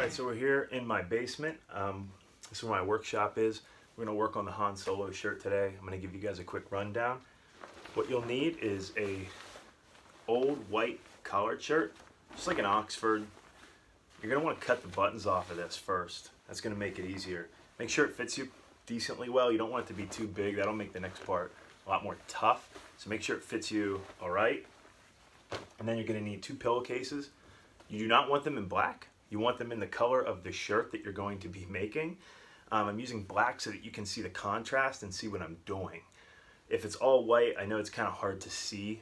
Alright, so we're here in my basement. This is where my workshop is. We're going to work on the Han Solo shirt today. I'm going to give you guys a quick rundown. What you'll need is a old white collared shirt, just like an Oxford. You're going to want to cut the buttons off of this first. That's going to make it easier. Make sure it fits you decently well. You don't want it to be too big. That'll make the next part a lot more tough. So make sure it fits you alright. And then you're going to need 2 pillowcases. You do not want them in black. You want them in the color of the shirt that you're going to be making. I'm using black so that you can see the contrast and see what I'm doing. If it's all white, I know it's kind of hard to see.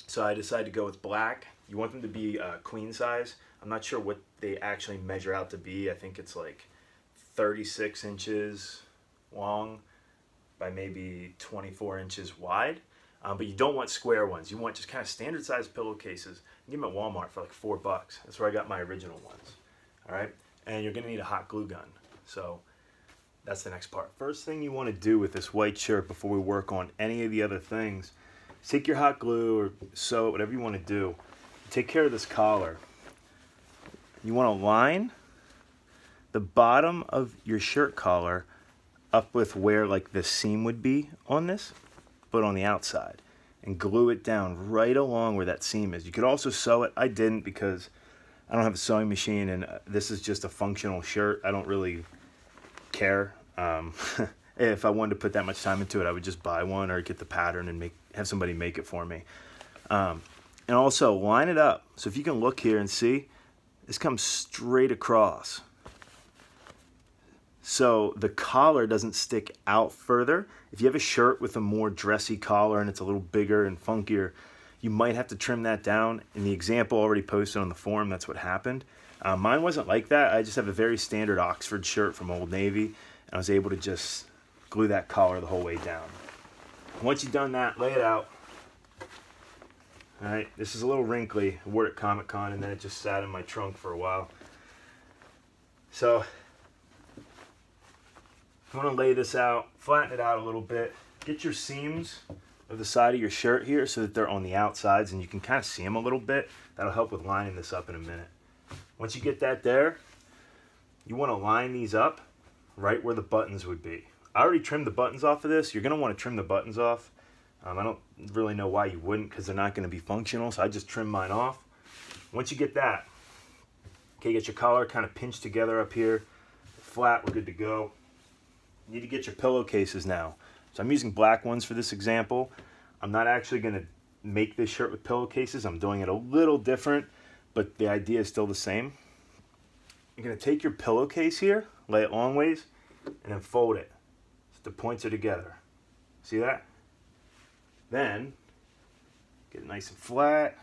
So I decided to go with black. You want them to be queen size. I'm not sure what they actually measure out to be. I think it's like 36 inches long by maybe 24 inches wide. But you don't want square ones. You want just kind of standard sized pillowcases. You get them at Walmart for like $4. That's where I got my original ones. All right, and you're gonna need a hot glue gun. So that's the next part. First thing you want to do with this white shirt before we work on any of the other things, take your hot glue or sew it, whatever you want to do. Take care of this collar. You want to line the bottom of your shirt collar up with where like the seam would be on this, but on the outside, and glue it down right along where that seam is. You could also sew it. I didn't because I don't have a sewing machine, and this is just a functional shirt. I don't really care. If I wanted to put that much time into it, I would just buy one or get the pattern and have somebody make it for me. And also line it up. So if you can look here and see, this comes straight across. So the collar doesn't stick out further. If you have a shirt with a more dressy collar and it's a little bigger and funkier, you might have to trim that down. In the example already posted on the forum, that's what happened. Mine wasn't like that. I just have a very standard Oxford shirt from Old Navy, and I was able to just glue that collar the whole way down. Once you've done that, lay it out. All right, this is a little wrinkly. I wore it at Comic-Con, and then it just sat in my trunk for a while. So you want to lay this out, flatten it out a little bit, get your seams of the side of your shirt here so that they're on the outsides and you can kind of see them a little bit. That'll help with lining this up in a minute. Once you get that there, you want to line these up right where the buttons would be. I already trimmed the buttons off of this. You're going to want to trim the buttons off. I don't really know why you wouldn't, because they're not going to be functional, so I just trimmed mine off. Once you get that, okay, get your collar kind of pinched together up here, flat, we're good to go. You need to get your pillowcases now. So I'm using black ones for this example. I'm not actually going to make this shirt with pillowcases. I'm doing it a little different, but the idea is still the same. You're going to take your pillowcase here, lay it long ways, and then fold it so the points are together. See that? Then get it nice and flat.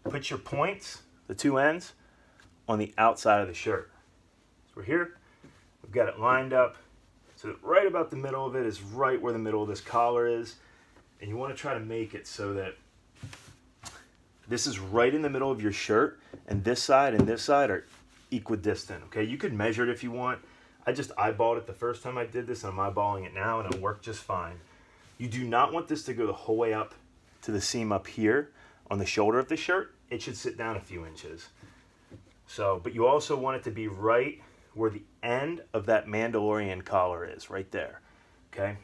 Put your points, the 2 ends, on the outside of the shirt. So we're here. We've got it lined up so that right about the middle of it is right where the middle of this collar is. And you want to try to make it so that this is right in the middle of your shirt, and this side are equidistant. Okay, you could measure it if you want. I just eyeballed it the first time I did this, and I'm eyeballing it now, and it worked just fine. You do not want this to go the whole way up to the seam up here on the shoulder of the shirt. It should sit down a few inches. So, but you also want it to be right where the end of that Mandalorian collar is, right there. Okay,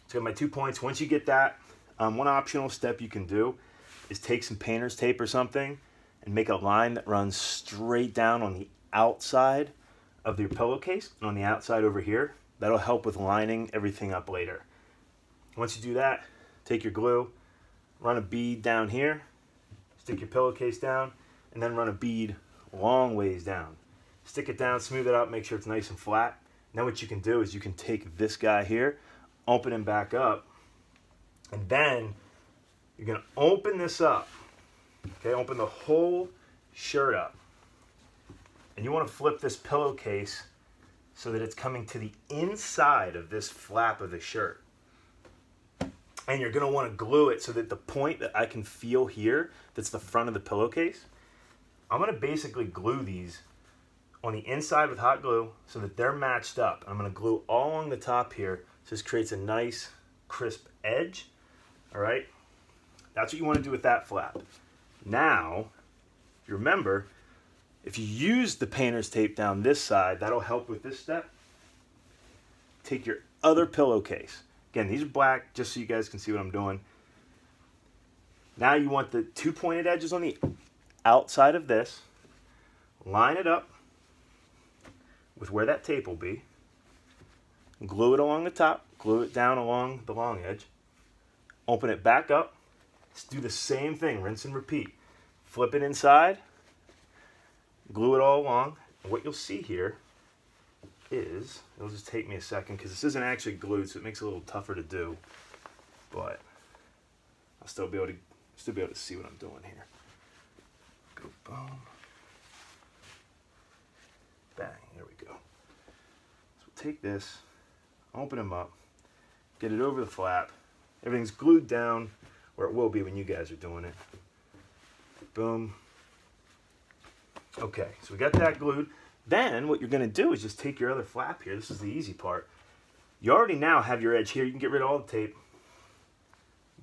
so my 2 points. Once you get that, one optional step you can do is take some painter's tape or something and make a line that runs straight down on the outside of your pillowcase and on the outside over here. That'll help with lining everything up later. Once you do that, take your glue, run a bead down here, stick your pillowcase down, and then run a bead long ways down. Stick it down, smooth it out, make sure it's nice and flat. Now what you can do is you can take this guy here, open him back up, and then you're going to open this up. Okay, open the whole shirt up. And you want to flip this pillowcase so that it's coming to the inside of this flap of the shirt. And you're going to want to glue it so that the point that I can feel here, that's the front of the pillowcase, I'm going to basically glue these on the inside with hot glue so that they're matched up. I'm going to glue all along the top here so this creates a nice crisp edge. All right, that's what you want to do with that flap. Now, if you remember, If you use the painter's tape down this side, that'll help with this step. Take your other pillowcase. Again, these are black, just so you guys can see what I'm doing. Now you want the 2 pointed edges on the outside of this. Line it up with where that tape will be. Glue it along the top, glue it down along the long edge. Open it back up. Let's do the same thing, rinse and repeat. Flip it inside, glue it all along. And what you'll see here is, it'll just take me a second because this isn't actually glued, so it makes it a little tougher to do, but I'll still be able to see what I'm doing here. Go boom, bang, there we go. So we'll take this, open them up, get it over the flap. Everything's glued down where it will be when you guys are doing it. Boom. Okay, so we got that glued. Then what you're going to do is just take your other flap here. This is the easy part. You already now have your edge here. You can get rid of all the tape.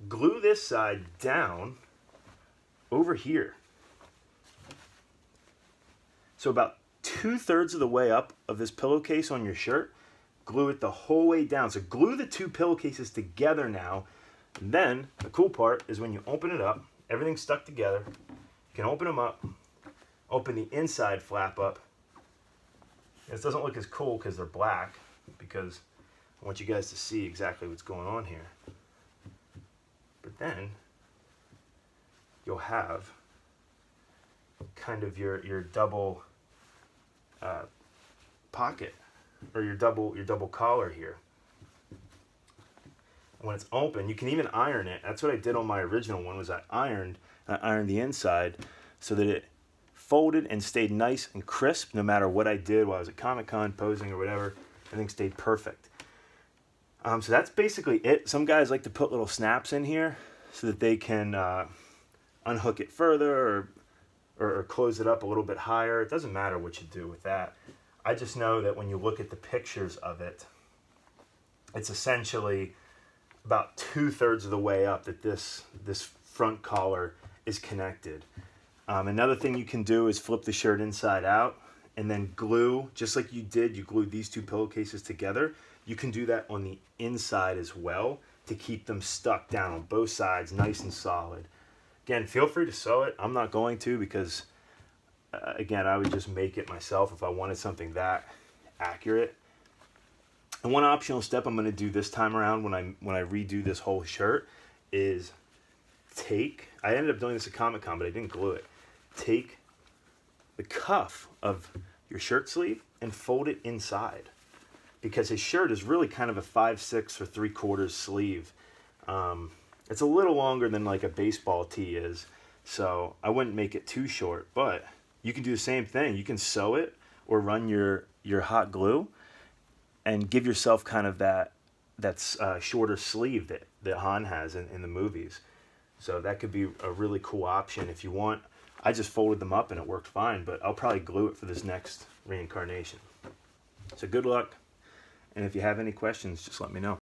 Glue this side down over here. So about 2/3 of the way up of this pillowcase on your shirt, glue it the whole way down. So glue the 2 pillowcases together now. And then the cool part is when you open it up, everything's stuck together. You can open them up, open the inside flap up. This doesn't look as cool because they're black, because I want you guys to see exactly what's going on here. But then you'll have kind of your double pocket, or your double collar here. And when it's open, you can even iron it. That's what I did on my original one, was I ironed the inside so that it folded and stayed nice and crisp no matter what I did while I was at Comic-Con posing or whatever. Everything stayed perfect. So that's basically it. Some guys like to put little snaps in here so that they can unhook it further or close it up a little bit higher. It doesn't matter what you do with that. I just know that when you look at the pictures of it, it's essentially about 2/3 of the way up that this front collar is connected. Another thing you can do is flip the shirt inside out and then glue, just like you did, you glued these 2 pillowcases together. You can do that on the inside as well to keep them stuck down on both sides, nice and solid. Again, feel free to sew it. I'm not going to because, again, I would just make it myself if I wanted something that accurate. And one optional step I'm going to do this time around when I redo this whole shirt is I ended up doing this at Comic-Con, but I didn't glue it. Take the cuff of your shirt sleeve and fold it inside, because his shirt is really kind of a 5/6 or 3/4 sleeve. It's a little longer than like a baseball tee is, so I wouldn't make it too short, but you can do the same thing. You can sew it or run your hot glue and give yourself kind of that shorter sleeve that Han has in the movies. So that could be a really cool option if you want. I just folded them up and it worked fine, but I'll probably glue it for this next reincarnation. So good luck, and if you have any questions, just let me know.